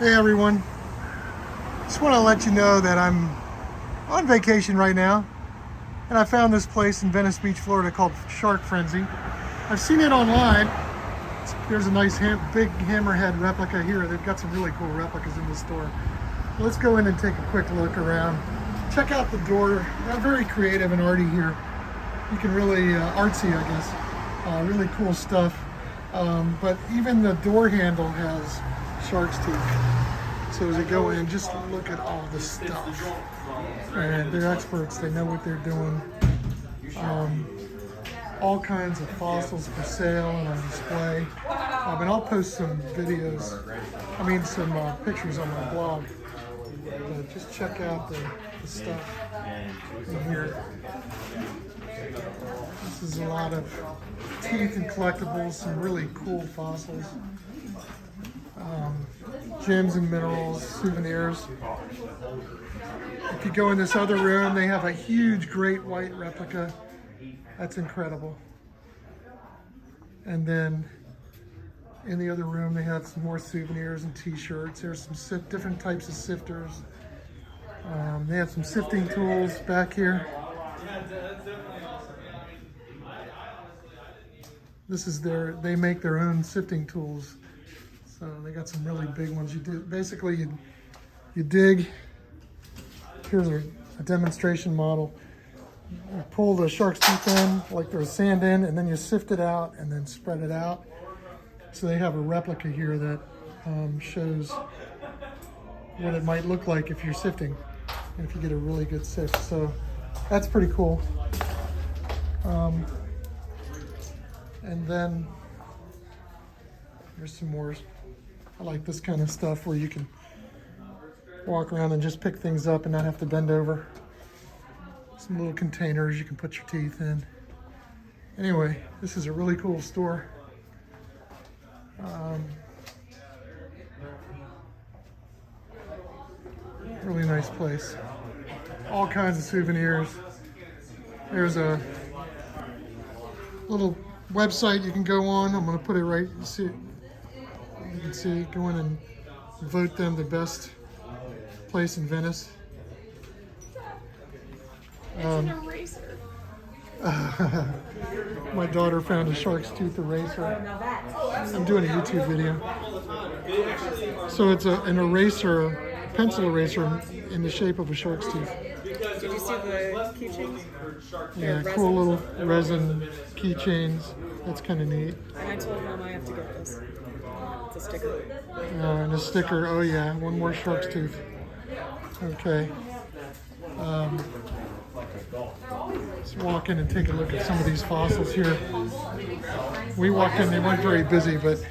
Hey everyone, just want to let you know that I'm on vacation right now and I found this place in Venice Beach, Florida called Shark Frenzy. I've seen it online. There's a nice big hammerhead replica here. They've got some really cool replicas in the store. Let's go in and take a quick look around. Check out the door. They're very creative and arty here. You can really, artsy I guess, really cool stuff. But even the door handle has shark's teeth. So as you go in, just look at all the stuff. And they're experts, they know what they're doing. All kinds of fossils for sale and on display. And I'll post some videos, some pictures on my blog. But just check out the stuff in here. This is a lot of teeth and collectibles, some really cool fossils. Gems and minerals, souvenirs. If you go in this other room, they have a huge great white replica. That's incredible. And then in the other room, they have some more souvenirs and t-shirts. There's some different types of sifters. They have some sifting tools back here. This is they make their own sifting tools. So they got some really big ones. Basically you dig. Here's a demonstration model. You pull the shark's teeth in, like there's sand in, and then you sift it out and then spread it out. So they have a replica here that shows what it might look like if you're sifting, and if you get a really good sift. So that's pretty cool. And then there's some more. I like this kind of stuff where you can walk around and just pick things up and not have to bend over. Some little containers you can put your teeth in. Anyway, this is a really cool store. Really nice place. All kinds of souvenirs. There's a little website you can go on. I'm going to put it right. You can see, go in and vote them the best place in Venice. It's an eraser. My daughter found a shark's tooth eraser. I'm doing a YouTube video. So it's an eraser, pencil eraser in the shape of a shark's tooth. Did you see the keychains? Yeah, cool little resin keychains. That's kind of neat. I told Mom I have to get this. It's a sticker. And a sticker. Oh yeah, one more shark's tooth. Okay. Let's walk in and take a look at some of these fossils here. We walked in, they weren't very busy, but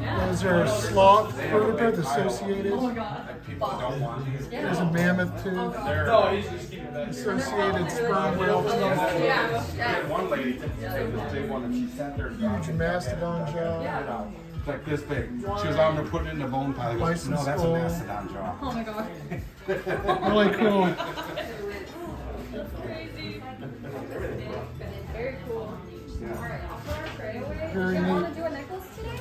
those are sloth vertebrates associated. There's a mammoth tooth. Associated sperm whale tooth. Huge mastodon jaw. Like this big. She was I'm gonna put it in the bone pile. Goes, Bison no, that's skull. a mastodon jaw. Oh my god. Really cool. Very cool. Very neat. Do a necklace today?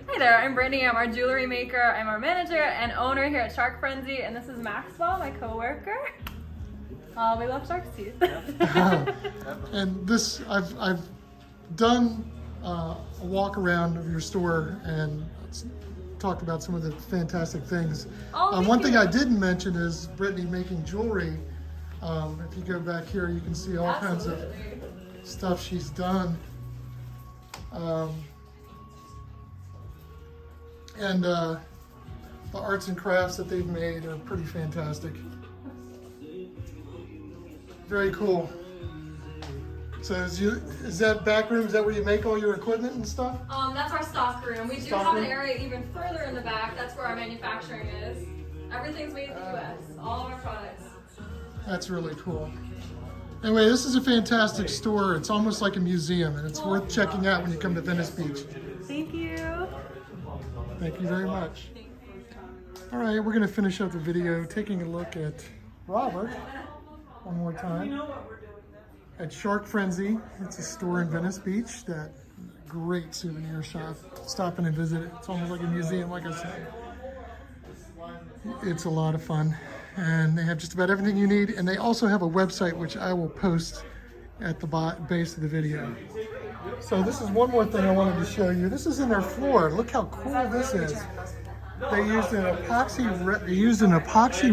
Hi there, I'm Brittany. I'm our jewelry maker. I'm our manager and owner here at Shark Frenzy, and this is Maxwell, my coworker. We love shark's teeth. And this, I've done a walk around of your store and talked about some of the fantastic things. One thing I didn't mention is Brittany making jewelry. If you go back here, you can see all kinds of stuff she's done. And the arts and crafts that they've made are pretty fantastic. Very cool. So is that back room, is that where you make all your equipment and stuff? That's our stock room. We do Stock have room? an area even further in the back. That's where our manufacturing is. Everything's made in the U.S. All of our products. That's really cool. Anyway, this is a fantastic store. It's almost like a museum, and it's worth checking out when you come to Venice Beach. Thank you. Thank you very much. All right, we're going to finish up the video taking a look at Robert one more time. at Shark Frenzy. It's a store in Venice Beach. That great souvenir shop. Stop in and visit it. It's almost like a museum, like I said. It's a lot of fun. And they have just about everything you need. And they also have a website, which I will post at the base of the video. So this is one more thing I wanted to show you. This is in their floor. Look how cool this is. They used an epoxy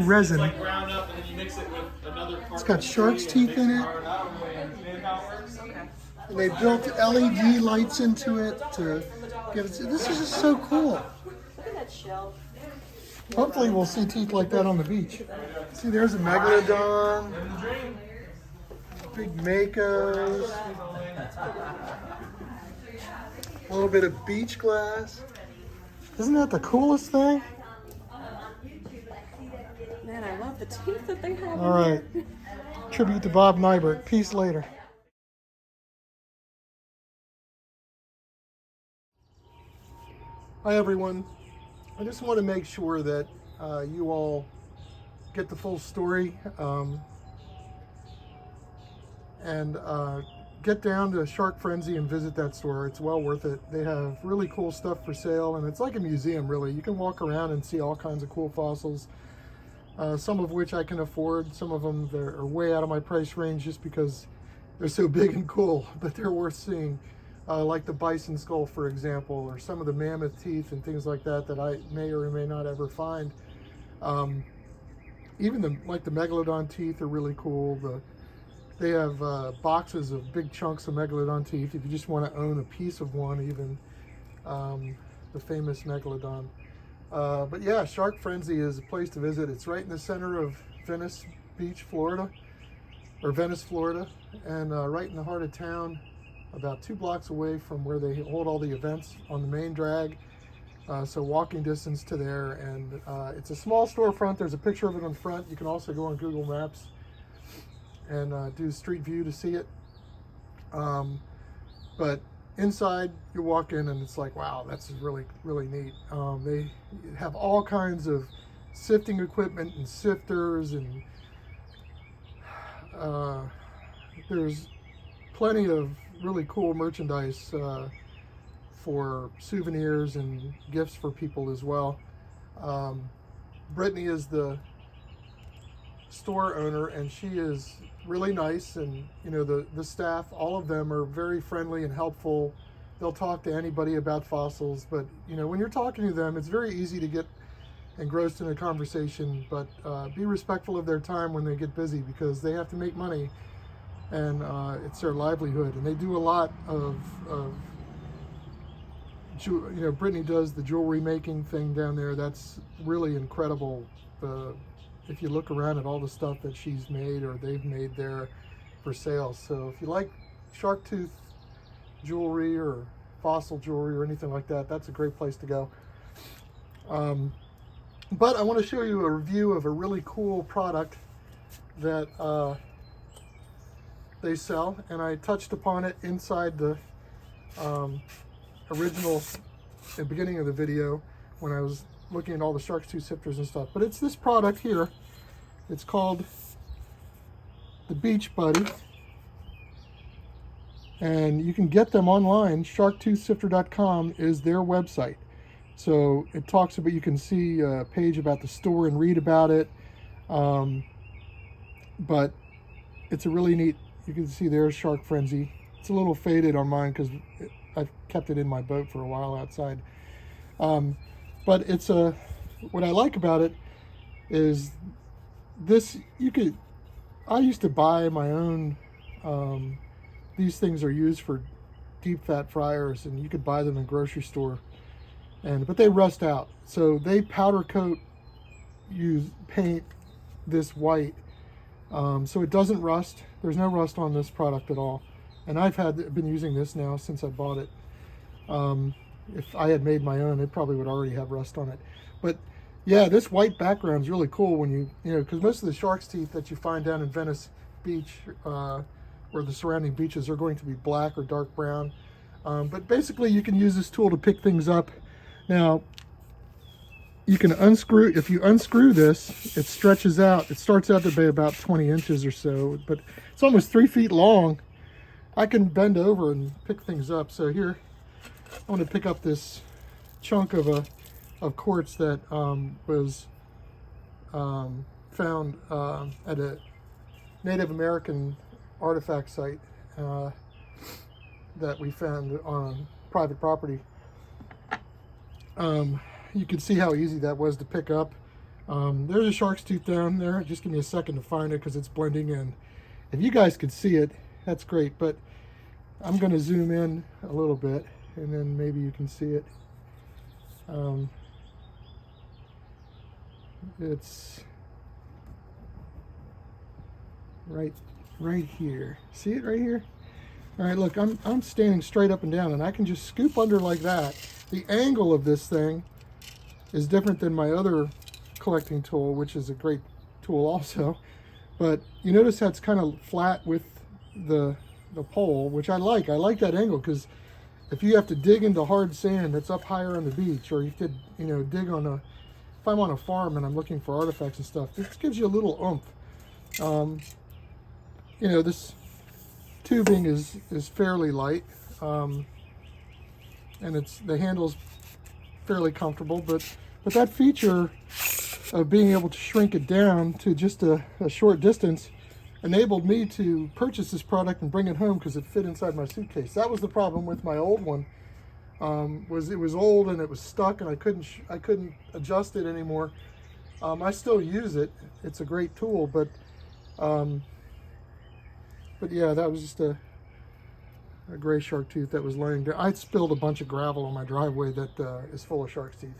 resin. It's got shark's teeth in it. And they built LED lights into it to get it. This is just so cool. Look at that shell. Hopefully we'll see teeth like that on the beach. See, there's a megalodon. Big makos. A little bit of beach glass. Isn't that the coolest thing? Man, I love the teeth that they have. All right. Tribute to Bob Nybert. Peace later. Hi, everyone. I just want to make sure that you all get the full story and get down to Shark Frenzy and visit that store. It's well worth it. They have really cool stuff for sale, and it's like a museum, really. You can walk around and see all kinds of cool fossils, some of which I can afford. Some of them are way out of my price range just because they're so big and cool, but they're worth seeing. Like the bison skull, for example, or some of the mammoth teeth and things like that that I may or may not ever find. Even the megalodon teeth are really cool. They have boxes of big chunks of megalodon teeth if you just want to own a piece of one, even the famous megalodon. But yeah, Shark Frenzy is a place to visit. It's right in the center of Venice Beach, Florida, or Venice, Florida, and right in the heart of town, about 2 blocks away from where they hold all the events on the main drag. So walking distance to there, and it's a small storefront. There's a picture of it on front. You can also go on Google Maps and do street view to see it. But inside, you walk in and it's like, wow, that's really, really neat. They have all kinds of sifting equipment and sifters, and there's plenty of really cool merchandise for souvenirs and gifts for people as well. Brittany is the store owner, and she is really nice, and you know, the staff, all of them are very friendly and helpful. They'll talk to anybody about fossils, but you know, when you're talking to them, it's very easy to get engrossed in a conversation, but be respectful of their time when they get busy, because they have to make money, and it's their livelihood. And they do a lot of you know, Brittany does the jewelry making thing down there. That's really incredible. If you look around at all the stuff that she's made or they've made there for sale. So if you like shark tooth jewelry or fossil jewelry or anything like that, that's a great place to go. But I want to show you a review of a really cool product that they sell, and I touched upon it inside the original the beginning of the video when I was looking at all the shark's tooth sifters and stuff. But it's this product here. It's called the Beach Buddy, and you can get them online. Sharktoothsifter.com is their website. So it talks about, you can see a page about the store and read about it. But it's a really neat, you can see there's Shark Frenzy. It's a little faded on mine because I've kept it in my boat for a while outside. But it's what I like about it is this, I used to buy my own, these things are used for deep fat fryers, and you could buy them in a grocery store, but they rust out. So they powder coat, paint this white, so it doesn't rust. There's no rust on this product at all. And I've been using this now since I bought it. If I had made my own, it probably would already have rust on it. But yeah, this white background is really cool when you know, because most of the shark's teeth that you find down in Venice Beach or the surrounding beaches are going to be black or dark brown. But basically you can use this tool to pick things up. Now, you can unscrew, if you unscrew this, it stretches out. It starts out to be about 20 inches or so, but it's almost 3 feet long. I can bend over and pick things up. So here, I want to pick up this chunk of quartz that was found at a Native American artifact site that we found on private property. You can see how easy that was to pick up. There's a shark's tooth down there. Just give me a second to find it because it's blending in. If you guys could see it, that's great, but I'm going to zoom in a little bit and then maybe you can see it. It's right here. See it right here? All right, look, I'm standing straight up and down and I can just scoop under like that. The angle of this thing is different than my other collecting tool, which is a great tool also. But you notice how it's kind of flat with the pole, which I like. I like that angle because if you have to dig into hard sand that's up higher on the beach, or you could, you know, dig on if I'm on a farm and I'm looking for artifacts and stuff, this gives you a little oomph. You know, this tubing is fairly light, and the handle's fairly comfortable, but that feature of being able to shrink it down to just a short distance enabled me to purchase this product and bring it home because it fit inside my suitcase. That was the problem with my old one, was it was old and it was stuck and I couldn't adjust it anymore. I still use it. It's a great tool, but yeah, that was just a gray shark tooth that was laying there. I spilled a bunch of gravel on my driveway that is full of shark's teeth.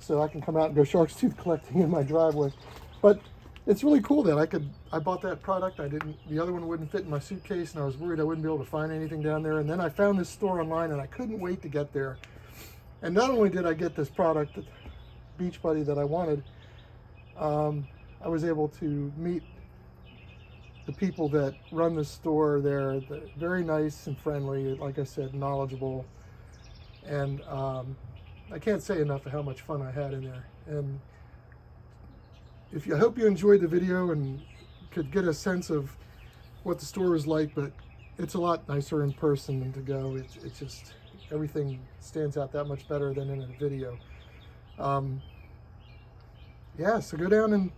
So I can come out and go shark's tooth collecting in my driveway. But it's really cool that I bought that product. The other one wouldn't fit in my suitcase and I was worried I wouldn't be able to find anything down there. And then I found this store online and I couldn't wait to get there. And not only did I get this product, Beachbody, that I wanted, I was able to meet the people that run the store there. They're very nice and friendly, like I said, knowledgeable, and I can't say enough of how much fun I had in there. And I hope you enjoyed the video and could get a sense of what the store was like, but it's a lot nicer in person than to go. It's just, everything stands out that much better than in a video. Yeah, so go down and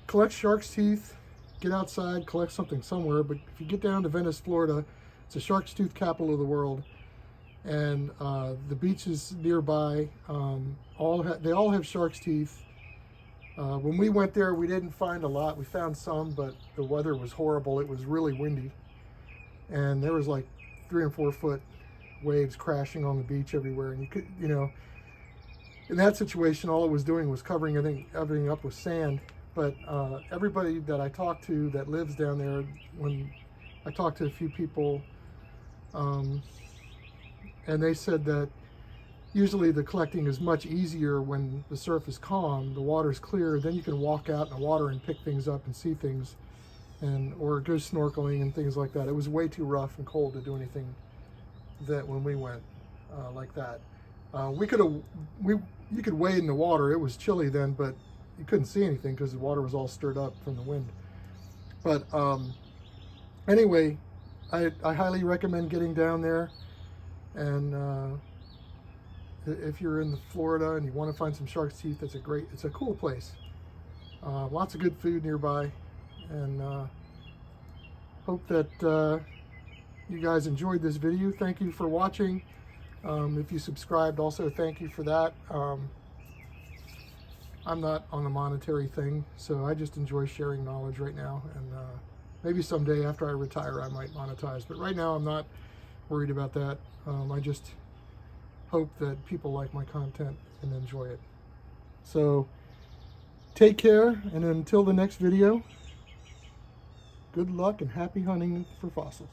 collect shark's teeth. Get outside, collect something somewhere, but if you get down to Venice, Florida, it's a shark's tooth capital of the world, and the beaches nearby, they all have shark's teeth. When we went there, we didn't find a lot. We found some, but the weather was horrible. It was really windy, and there was like 3 and 4 foot waves crashing on the beach everywhere, and you could, you know, in that situation, all it was doing was covering everything up with sand. But everybody that I talked to that lives down there, when I talked to a few people, and they said that usually the collecting is much easier when the surf is calm, the water's clear, then you can walk out in the water and pick things up and see things, or go snorkeling and things like that. It was way too rough and cold to do anything that when we went like that. You could wade in the water. It was chilly then, but you couldn't see anything because the water was all stirred up from the wind. But anyway, I highly recommend getting down there. And if you're in Florida and you want to find some shark's teeth, it's a cool place. Lots of good food nearby, and hope that you guys enjoyed this video. Thank you for watching. If you subscribed, also thank you for that. I'm not on a monetary thing, so I just enjoy sharing knowledge right now, and maybe someday after I retire I might monetize, but right now I'm not worried about that. I just hope that people like my content and enjoy it. So take care, and until the next video, good luck and happy hunting for fossils.